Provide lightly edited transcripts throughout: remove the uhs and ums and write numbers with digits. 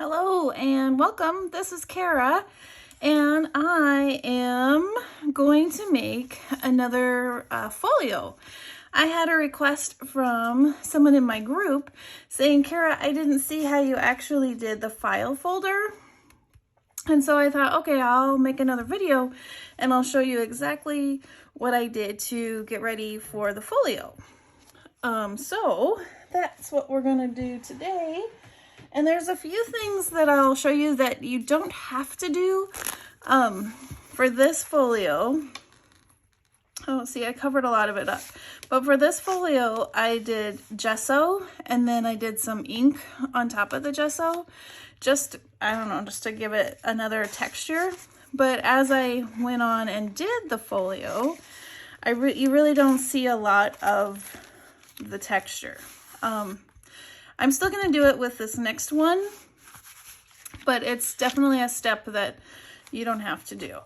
Hello and welcome. This is Cara and I am going to make another folio. I had a request from someone in my group saying, Cara, I didn't see how you actually did the file folder. And so I thought, okay, I'll make another video and I'll show you exactly what I did to get ready for the folio. So that's what we're gonna do today. And there's a few things that I'll show you that you don't have to do for this folio. Oh, see, I covered a lot of it up. But for this folio, I did gesso and then I did some ink on top of the gesso. Just, I don't know, just to give it another texture. But as I went on and did the folio, you really don't see a lot of the texture. I'm still going to do it with this next one, but it's definitely a step that you don't have to do.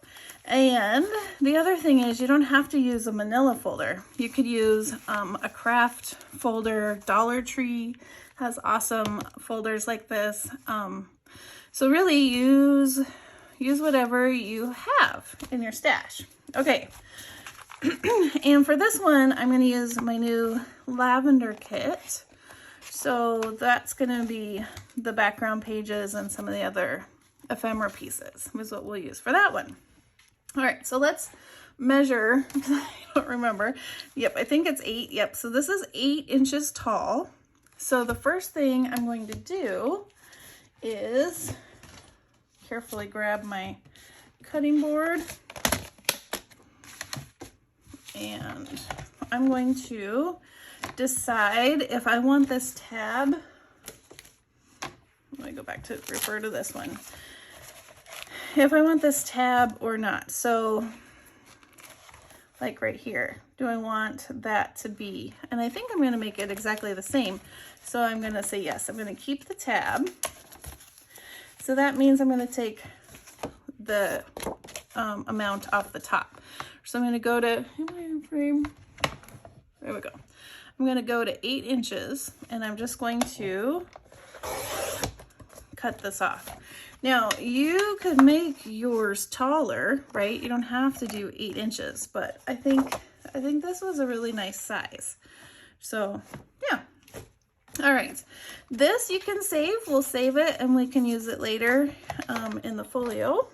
And the other thing is you don't have to use a manila folder. You could use a craft folder. Dollar Tree has awesome folders like this. So really use whatever you have in your stash. Okay. And for this one, I'm going to use my new Lavender kit. So that's going to be the background pages and some of the other ephemera pieces is what we'll use for that one. All right, so let's measure. I don't remember. Yep, I think it's 8. Yep, so this is 8 inches tall. So the first thing I'm going to do is carefully grab my cutting board. And I'm going to decide if I want this tab. Let me go back to refer to this one. If I want this tab or not. So like right here, do I want that to be? And I think I'm going to make it exactly the same. So I'm going to say yes. I'm going to keep the tab. So that means I'm going to take the amount off the top. So I'm going to go to frame. There we go. I'm going to go to 8 inches and I'm just going to cut this off. Now you could make yours taller, right? You don't have to do 8 inches, but I think this was a really nice size. So yeah. All right. This you can save. We'll save it and we can use it later in the folio.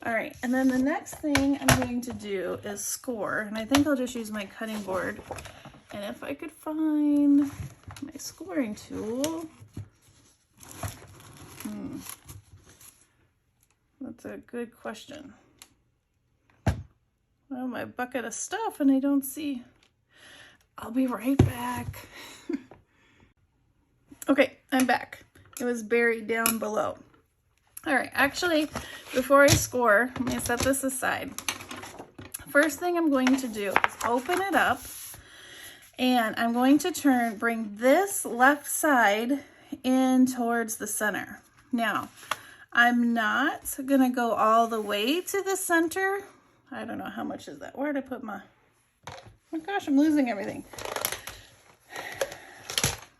All right. And then the next thing I'm going to do is score. And I think I'll just use my cutting board. And if I could find my scoring tool, that's a good question. Well, my bucket of stuff and I don't see. I'll be right back. Okay, I'm back. It was buried down below. All right, actually, before I score, let me set this aside. First thing I'm going to do is open it up. And I'm going to bring this left side in towards the center. Now, I'm not going to go all the way to the center. I don't know how much is that. Where did I put oh my gosh, I'm losing everything.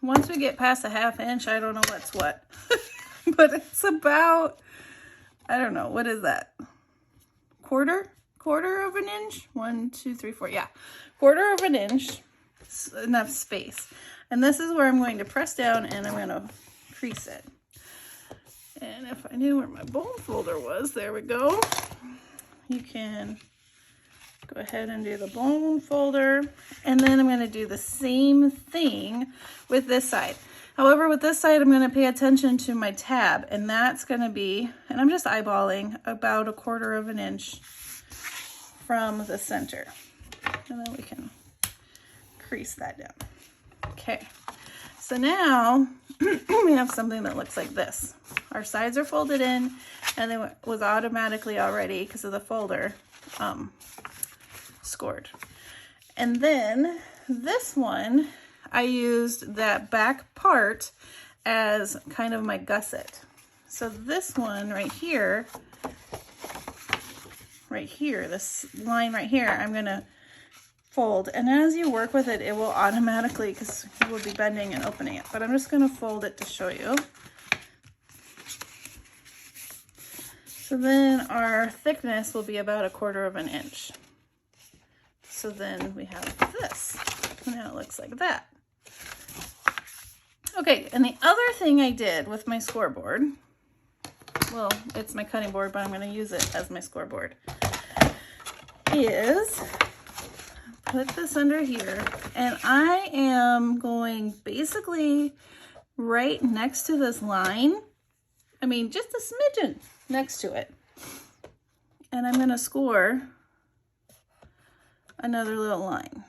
Once we get past a 1/2 inch, I don't know what's what. But it's about, I don't know, what is that? Quarter of an inch? 1, 2, 3, 4. Yeah, 1/4 of an inch. Enough space. And this is where I'm going to press down and I'm going to crease it. And if I knew where my bone folder was, there we go. You can go ahead and do the bone folder. And then I'm going to do the same thing with this side. However, with this side, I'm going to pay attention to my tab. And that's going to be, and I'm just eyeballing, about 1/4 of an inch from the center. And then we can crease that down. Okay, so now we have something that looks like this. Our sides are folded in and it was automatically already, because of the folder, scored. And then this one, I used that back part as kind of my gusset. So this one right here, this line right here, I'm gonna fold, and as you work with it, it will automatically, because you will be bending and opening it, but I'm just going to fold it to show you. So then our thickness will be about 1/4 of an inch. So then we have this. Now it looks like that. Okay, and the other thing I did with my scoreboard, well, it's my cutting board, but I'm going to use it as my scoreboard, is put this under here, and I am going basically right next to this line. I mean, just a smidgen next to it. And I'm going to score another little line.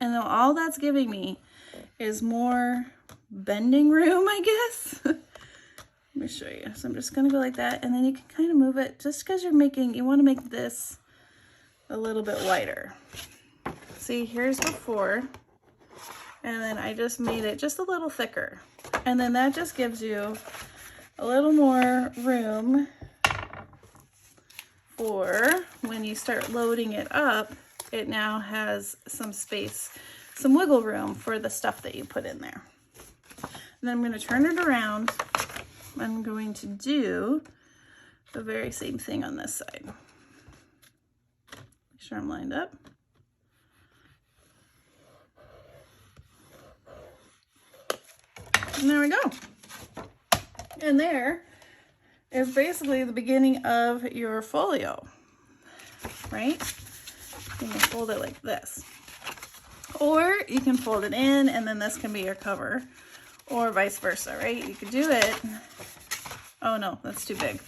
And then all that's giving me is more bending room, I guess. Let me show you. So I'm just going to go like that, and then you can kind of move it just because you want to make this a little bit wider. See, here's before, and then I just made it just a little thicker. And then that just gives you a little more room for when you start loading it up, it now has some space, some wiggle room for the stuff that you put in there. And then I'm going to turn it around. I'm going to do the very same thing on this side. Make sure I'm lined up. And there we go. And there is basically the beginning of your folio, right? You can fold it like this. Or you can fold it in and then this can be your cover, or vice versa, right? You could do it. Oh no, that's too big.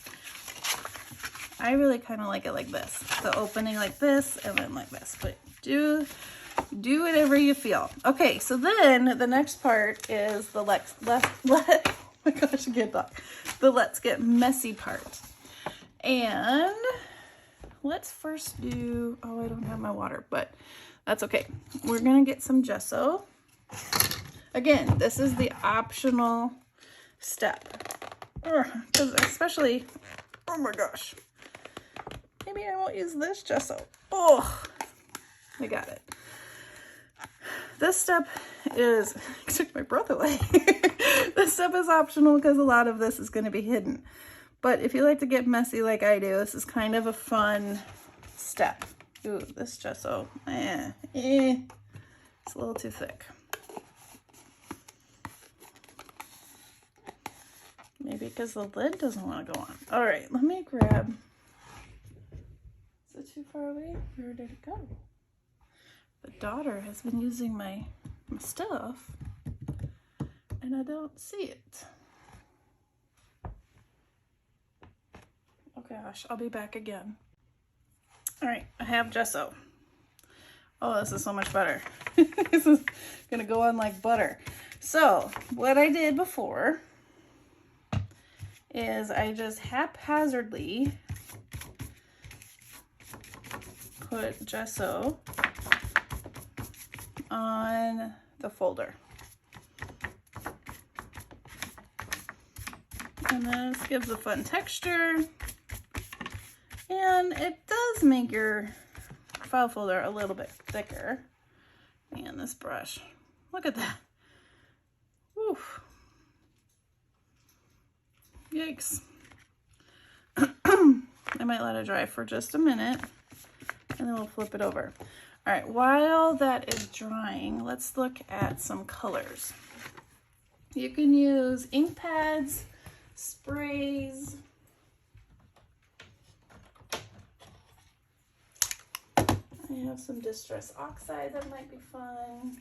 I really kind of like it like this. The opening like this and then like this, but do whatever you feel. Okay, so then the next part is the oh my gosh, I can't talk. The let's get messy part. And let's first do, oh, I don't have my water, but that's okay. We're gonna get some gesso. Again, this is the optional step. Because especially, oh my gosh. Maybe I won't use this gesso. Oh, I got it. This step is, I took my breath away. This step is optional because a lot of this is going to be hidden. But if you like to get messy like I do, this is kind of a fun step. Ooh, this gesso, it's a little too thick. Maybe because the lid doesn't want to go on. All right, let me grab, is it too far away? Where did it go? The daughter has been using my stuff and I don't see it. Oh gosh, I'll be back again. All right, I have gesso. Oh, this is so much better. This is gonna go on like butter. So what I did before is I just haphazardly put gesso on the folder. And this gives a fun texture. And it does make your file folder a little bit thicker. And this brush, look at that. Woof. Yikes. I might let it dry for just a minute and then we'll flip it over. All right, while that is drying, let's look at some colors. You can use ink pads, sprays. I have some Distress Oxide that might be fun.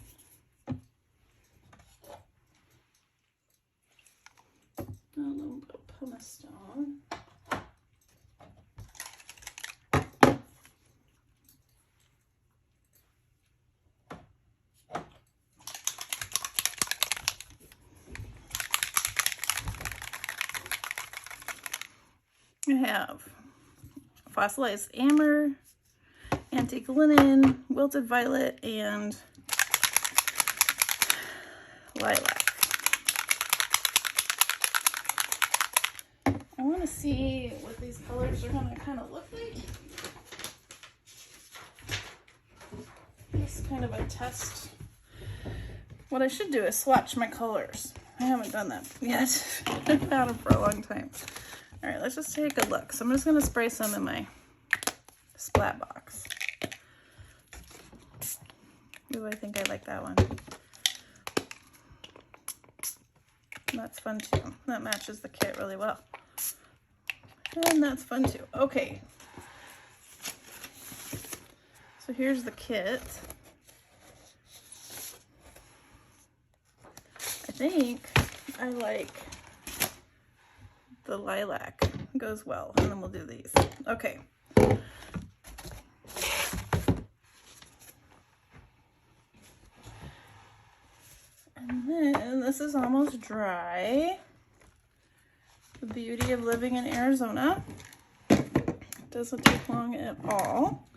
A little bit of pumice stone. I have fossilized amber, antique linen, wilted violet, and lilac. I want to see what these colors are going to kind of look like. Just kind of a test. What I should do is swatch my colors. I haven't done that yet. I've had them for a long time. All right, let's just take a look. So I'm just gonna spray some in my splat box. Ooh, I think I like that one. That's fun too. That matches the kit really well. And that's fun too. Okay. So here's the kit. I think I like the lilac. It goes well, and then we'll do these. Okay. And then this is almost dry. The beauty of living in Arizona. Doesn't take long at all.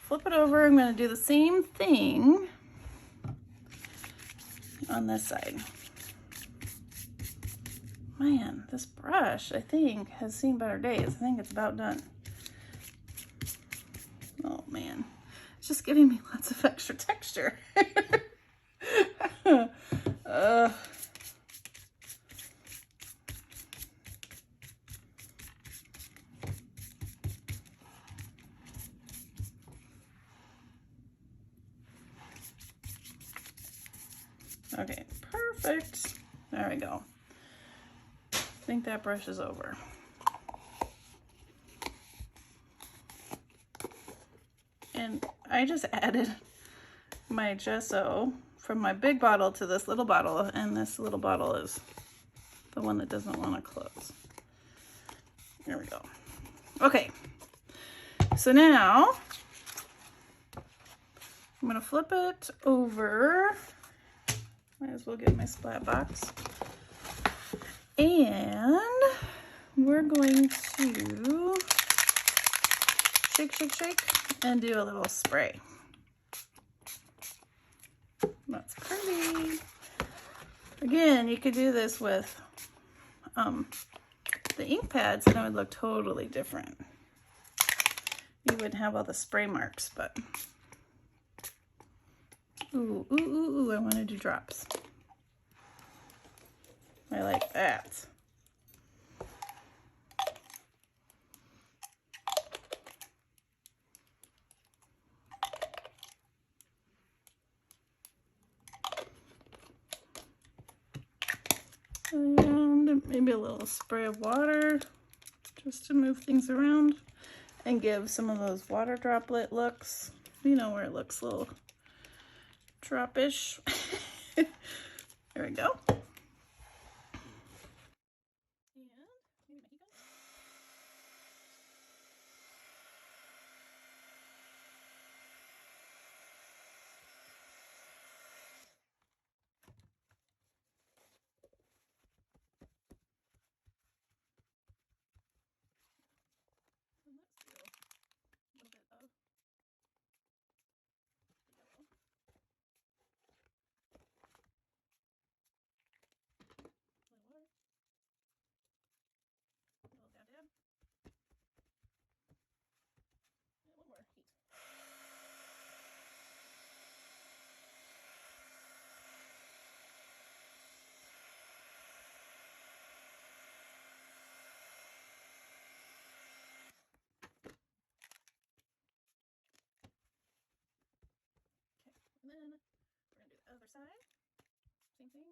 Flip it over. I'm going to do the same thing on this side. Man, this brush, I think, has seen better days. I think it's about done. Oh, man. It's just giving me lots of extra texture. Okay, perfect. There we go. I think that brush is over. And I just added my gesso from my big bottle to this little bottle, and this little bottle is the one that doesn't want to close. There we go. Okay, so now I'm gonna flip it over. Might as well get my splat box. And we're going to shake, shake, shake, and do a little spray. That's pretty. Again, you could do this with the ink pads and it would look totally different. You wouldn't have all the spray marks, but ooh, ooh, ooh, ooh, I want to do drops. I like that. And maybe a little spray of water just to move things around and give some of those water droplet looks. You know, where it looks a little drop-ish. There we go. And then we're going to do the other side. Same thing.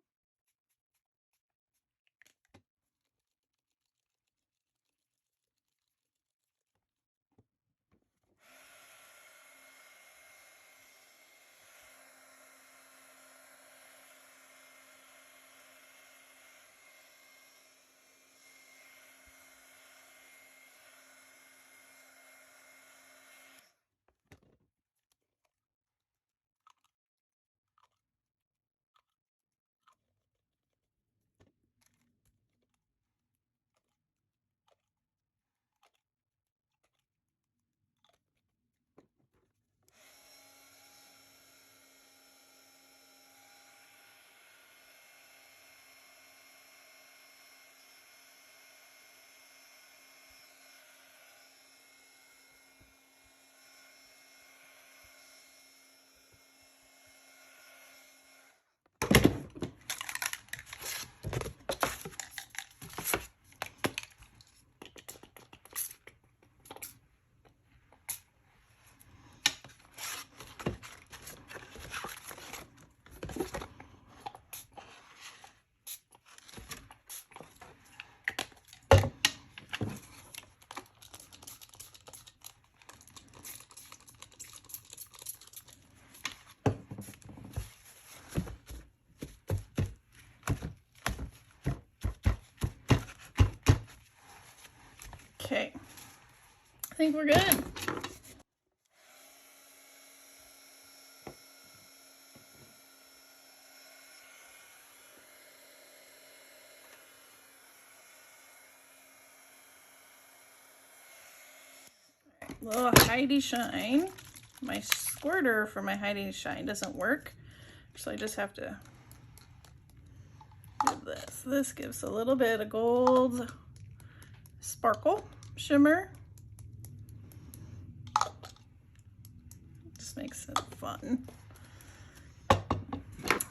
I think we're good. Little Heidi Shine. My squirter for my Heidi Shine doesn't work, so I just have to do this. This gives a little bit of gold sparkle shimmer. Just makes it fun.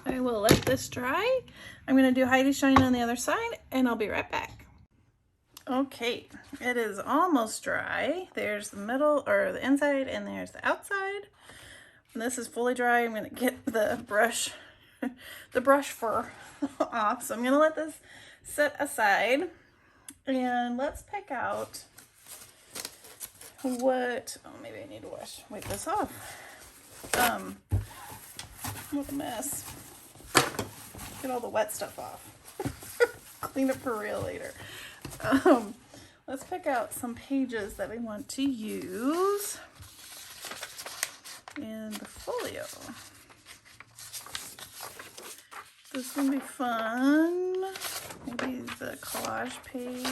I will let this dry. I'm going to do Heidi Shine on the other side, and I'll be right back. Okay, it is almost dry. There's the middle, or the inside, and there's the outside. And this is fully dry. I'm going to get the brush, the brush fur off. So I'm going to let this set aside, and let's pick out what, oh, maybe I need to wipe this off. What a mess. Get all the wet stuff off. Clean it for real later. Let's pick out some pages that we want to use in the folio. This will be fun. Maybe the collage page.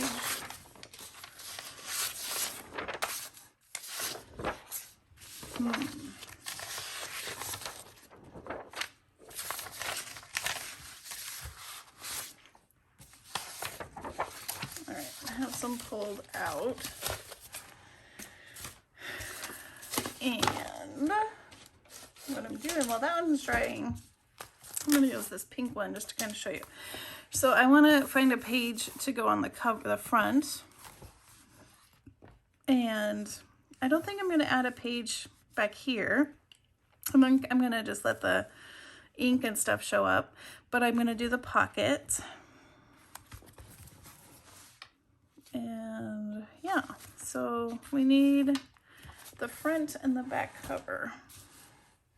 Some pulled out, and what I'm doing while that one's drying, I'm going to use this pink one just to kind of show you. So I want to find a page to go on the cover, the front, and I don't think I'm going to add a page back here. I'm going to just let the ink and stuff show up, but I'm going to do the pocket. And yeah, so we need the front and the back cover.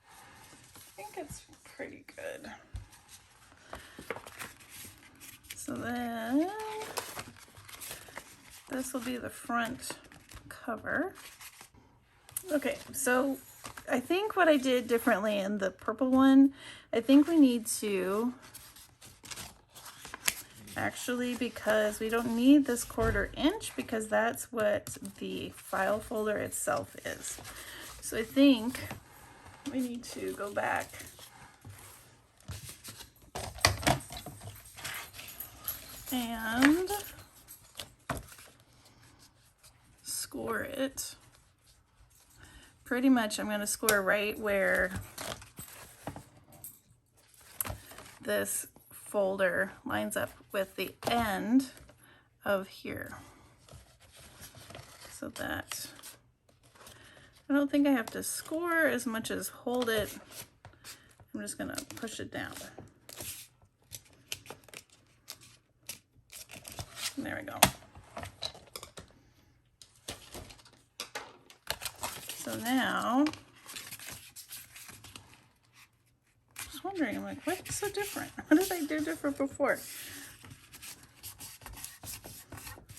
I think it's pretty good. So then this will be the front cover. Okay, so I think what I did differently in the purple one, I think we need to actually, because we don't need this 1/4 inch, because that's what the file folder itself is. So I think we need to go back and score it. Pretty much I'm going to score right where this folder lines up with the end of here, so that I don't think I have to score as much as hold it. I'm just gonna push it down. And there we go. So now, wondering, I'm like, what's so different? What did I do different before?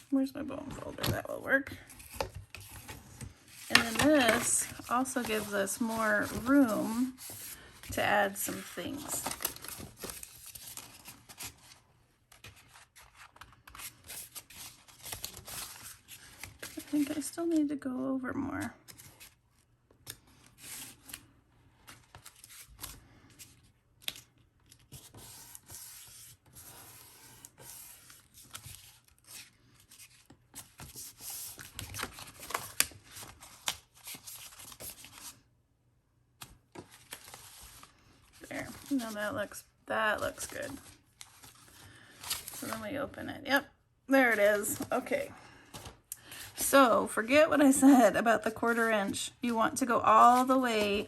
Where's my bone folder? That will work. And then this also gives us more room to add some things. I think I still need to go over more. There. No, that looks good. So then we open it. Yep, there it is. Okay. So forget what I said about the 1/4 inch. You want to go all the way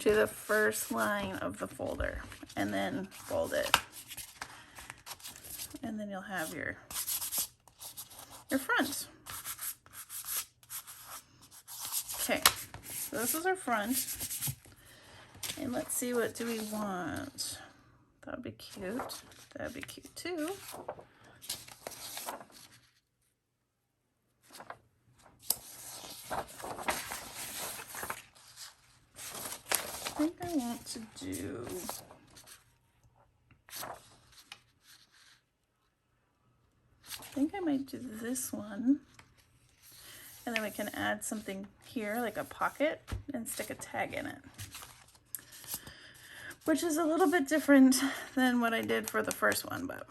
to the first line of the folder and then fold it. And then you'll have your front. Okay, so this is our front. And let's see, what do we want? That would be cute. That would be cute too. want to do, I think I might do this one. And then we can add something here, like a pocket, and stick a tag in it. Which is a little bit different than what I did for the first one, but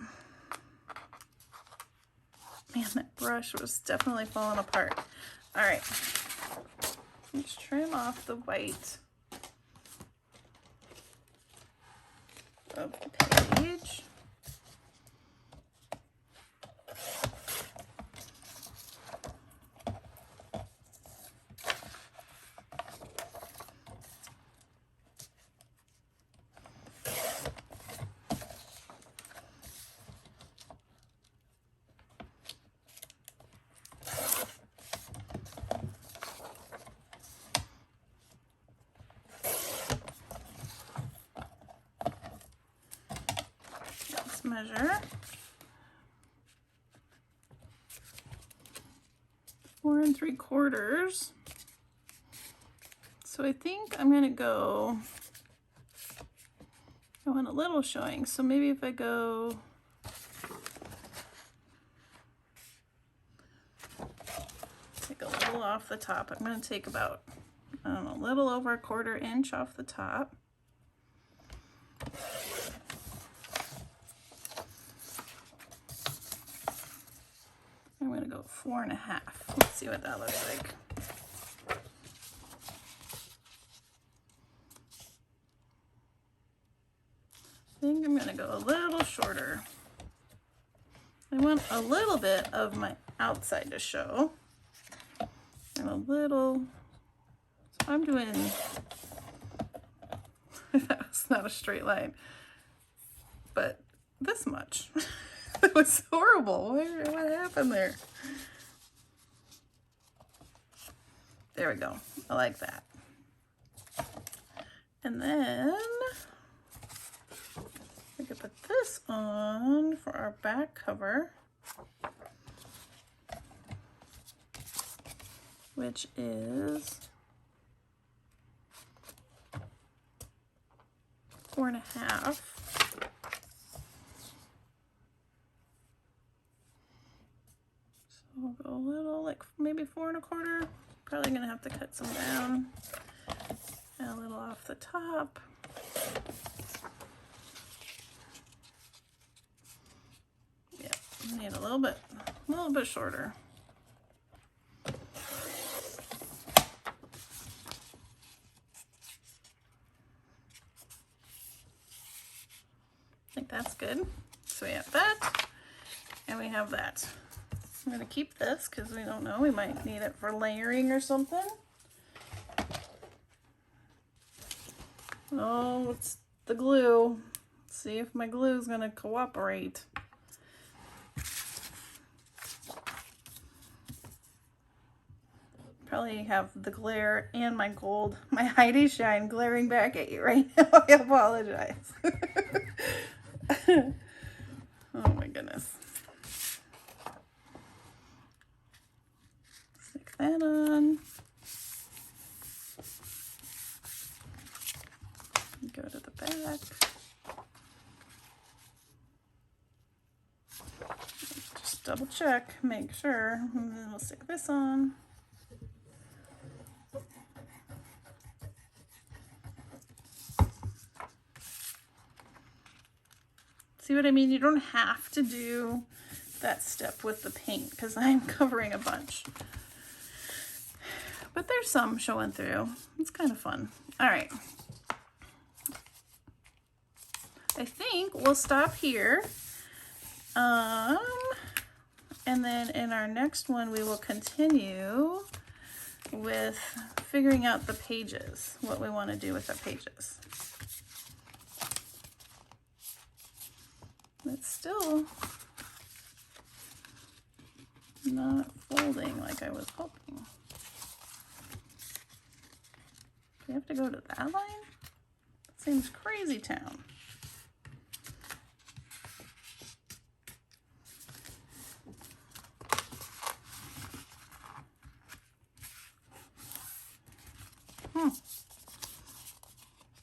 man, that brush was definitely falling apart. All right, let's trim off the white of the page. Measure 4 3/4. So I think I'm gonna go, I want a little showing, so maybe if I go take a little off the top, I'm gonna take about, I don't know, a little over 1/4 inch off the top. I'm going to go 4 1/2. Let's see what that looks like. I think I'm going to go a little shorter. I want a little bit of my outside to show. And a little, so I'm doing, that was not a straight line, but this much. That was horrible. What happened there? There we go. I like that. And then we could put this on for our back cover, which is 4 1/2. We'll go a little, like maybe 4 1/4. Probably gonna have to cut some down. And a little off the top. Yeah, need a little bit shorter. I think that's good. So we have that, and we have that. I'm going to keep this because we don't know, we might need it for layering or something. Oh, it's the glue. Let's see if my glue is going to cooperate. Probably have the glare and my gold, my Heidi Shine glaring back at you right now. I apologize. Oh my goodness. Stick that on. Go to the back. Just double check, make sure, and then we'll stick this on. See what I mean? You don't have to do that step with the paint because I'm covering a bunch. But there's some showing through. It's kind of fun. All right. I think we'll stop here. And then in our next one, we will continue with figuring out the pages, what we want to do with the pages. It's still not folding like I was hoping. Do we have to go to that line? That seems crazy town.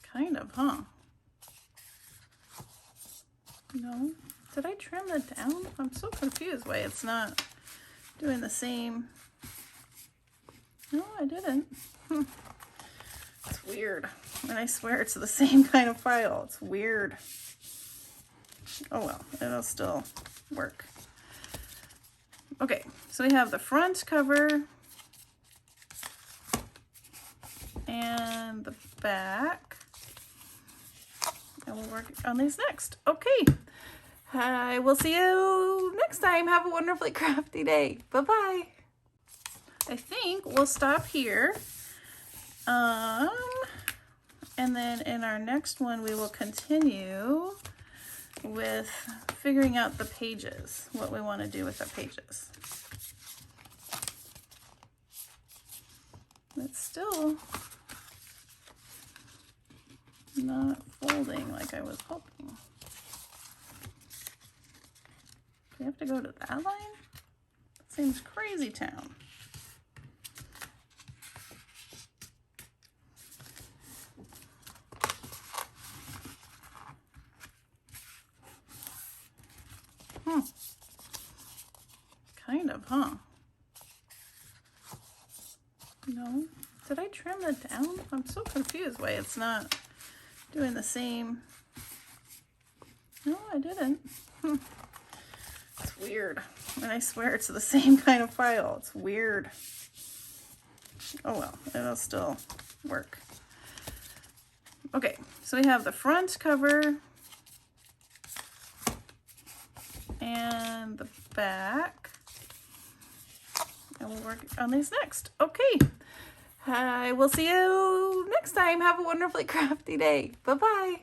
Kind Did I trim that down? I'm so confused why it's not doing the same. No, I didn't. It's weird. And I swear it's the same kind of file. It's weird. Oh well, it'll still work. Okay, so we have the front cover and the back. And we'll work on these next. Okay, I will see you next time. Have a wonderfully crafty day. Bye-bye. I think we'll stop here. And then in our next one, we will continue with figuring out the pages, what we want to do with the pages. It's still not folding like I was hoping. Do we have to go to that line? That seems crazy town. Kind of, huh? No. Did I trim that down? I'm so confused why it's not doing the same. No, I didn't. It's weird. And I swear it's the same kind of file. It's weird. Oh well, it'll still work. Okay, so we have the front cover and the back. And we'll work on these next. Okay, I will see you next time. Have a wonderfully crafty day. Bye-bye.